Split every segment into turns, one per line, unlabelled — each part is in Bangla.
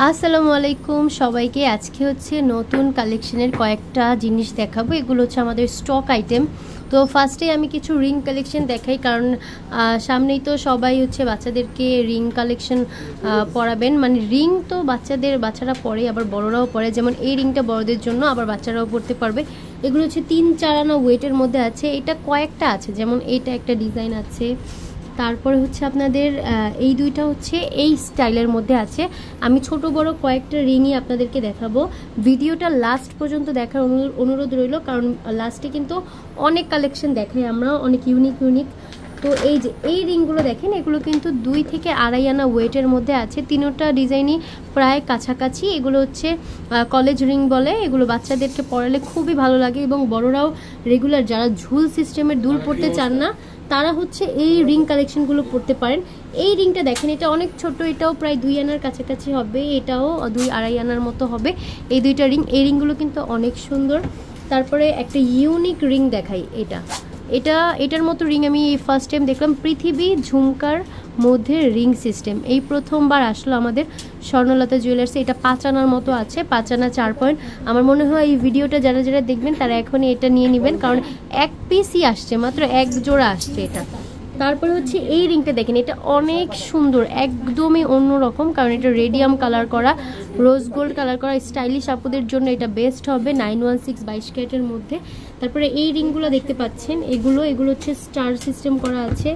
আসসালামু আলাইকুম সবাইকে। আজকে হচ্ছে নতুন কালেকশনের কয়েকটা জিনিস দেখাবো। এগুলো হচ্ছে আমাদের স্টক আইটেম। তো ফার্স্টে আমি কিছু রিং কালেকশন দেখাই, কারণ সামনেই তো সবাই হচ্ছে বাচ্চাদেরকে রিং কালেকশন পরাবেন। মানে রিং তো বাচ্চারা পরে, আবার বড়রাও পরে। যেমন এই রিংটা বড়দের জন্য, আবার বাচ্চারাও পরতে পারবে। এগুলো হচ্ছে 3-4 আনা ওয়েটের মধ্যে আছে। এটা কয়েকটা আছে, যেমন এইটা একটা ডিজাইন আছে, তারপরে হচ্ছে আপনাদের এই দুইটা হচ্ছে এই স্টাইলের মধ্যে আছে। আমি ছোট বড় কয়েকটা রিংই আপনাদেরকে দেখাবো। ভিডিওটা লাস্ট পর্যন্ত দেখার অনুরোধ রইল, কারণ লাস্টে কিন্তু অনেক কালেকশন দেখাই আমরা, অনেক ইউনিক। তো এই যে এই রিংগুলো দেখেন, এগুলো কিন্তু 2 থেকে 2.5 আনা ওয়েটের মধ্যে আছে। তিনোটা ডিজাইনই প্রায় কাছাকাছি। এগুলো হচ্ছে কলেজ রিং বলে। এগুলো বাচ্চাদেরকে পরালে খুবই ভালো লাগে, এবং বড়রাও রেগুলার যারা ঝুল সিস্টেমের দুল পরতে চান না, তারা হচ্ছে এই রিং কালেকশনগুলো পরতে পারেন। এই রিংটা দেখেন, এটা অনেক ছোট, এটাও প্রায় 2 আনার কাছাকাছি হবে, এটাও 2-2.5 আনার মতো হবে। এই দুইটা রিং, এই রিংগুলো কিন্তু অনেক সুন্দর। তারপরে একটা ইউনিক রিং দেখাই। এটার মতো রিং আমি ফার্স্ট টাইম দেখলাম। পৃথিবী ঝুমকার মধ্যে রিং সিস্টেম এই প্রথমবার আসলো আমাদের স্বর্ণলতা জুয়েলার্সে। এটা 5 আনার মতো আছে, 5 আনা 4 পয়েন্ট। আমার মনে হয় এই ভিডিওটা যারা দেখবেন তারা এখনই এটা নিয়ে নেবেন, কারণ এক পিসই আসছে, মাত্র এক জোড়া আসছে এটা। তারপরে হচ্ছে এই রিংটা দেখেন, এটা অনেক সুন্দর, একদমই অন্যরকম, কারণ এটা রেডিয়াম কালার করা, রোজ গোল্ড কালার করা। স্টাইলিশ আপুদের জন্য এটা বেস্ট হবে। 916 22 ক্যারেটের মধ্যে। তারপরে এই রিংগুলো দেখতে পাচ্ছেন, এগুলো হচ্ছে স্টার সিস্টেম করা আছে।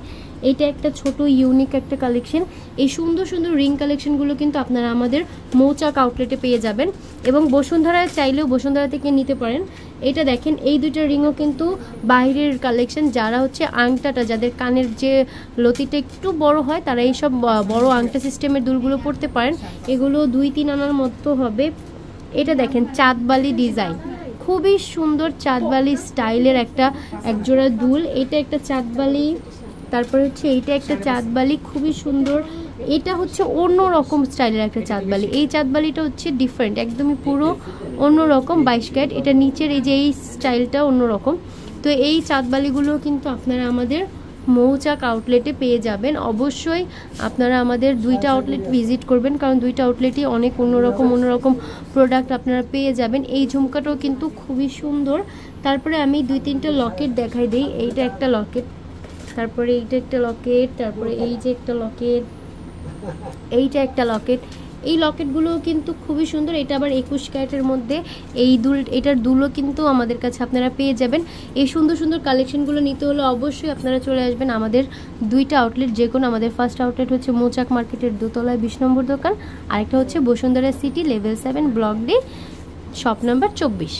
এটা একটা ছোট ইউনিক একটা কালেকশন। এই সুন্দর রিং কালেকশনগুলো কিন্তু আপনারা আমাদের মৌচাক আউটলেটে পেয়ে যাবেন, এবং বসুন্ধরায় চাইলেও বসুন্ধরা থেকে নিতে পারেন। এটা দেখেন, এই দুইটা রিংও কিন্তু বাইরের কালেকশন। যারা হচ্ছে আংটাটা, যাদের কানের যে লতিটা একটু বড় হয়, তারা এইসব বড় আংটা সিস্টেমের দুলগুলো পরতে পারেন। এগুলো 2-3 আনার মতো হবে। এটা দেখেন, চাঁদবালি ডিজাইন, খুবই সুন্দর চাঁদবালি স্টাইলের একটা একজোড়া দুল। এটা একটা চাঁদবালি, তারপরে হচ্ছে এইটা একটা চাঁদবালি, খুবই সুন্দর। এটা হচ্ছে অন্য রকম স্টাইলের একটা চাঁদবালি। এই চাঁদবালিটা হচ্ছে ডিফারেন্ট, একদমই পুরো অন্যরকম 22 ক্যারেট। এটা নিচের এই যে এই স্টাইলটা অন্যরকম। তো এই চাঁদবালিগুলো কিন্তু আপনারা আমাদের মৌচাক আউটলেটে পেয়ে যাবেন। অবশ্যই আপনারা আমাদের 2টা আউটলেট ভিজিট করবেন, কারণ 2টা আউটলেটই অনেক অন্যরকম প্রোডাক্ট আপনারা পেয়ে যাবেন। এই ঝুমকাটাও কিন্তু খুবই সুন্দর। তারপরে আমি 2-3টা লকেট দেখাই দিই। এইটা একটা লকেট, তারপরে এইটা একটা লকেট, তারপরে এই যে একটা লকেট, এইটা একটা লকেট। এই লকেটগুলোও কিন্তু খুবই সুন্দর। এটা আবার 21 ক্যারেটের মধ্যে। এটার দুলও কিন্তু আমাদের কাছে আপনারা পেয়ে যাবেন। এই সুন্দর কালেকশনগুলো নিতে হলে অবশ্যই আপনারা চলে আসবেন আমাদের 2টা আউটলেট। যে কোনো, আমাদের ফার্স্ট আউটলেট হচ্ছে মৌচাক মার্কেটের দোতলায় 20 নম্বর দোকান, আরেকটা হচ্ছে Bashundhara city level 7 block D, shop number 24।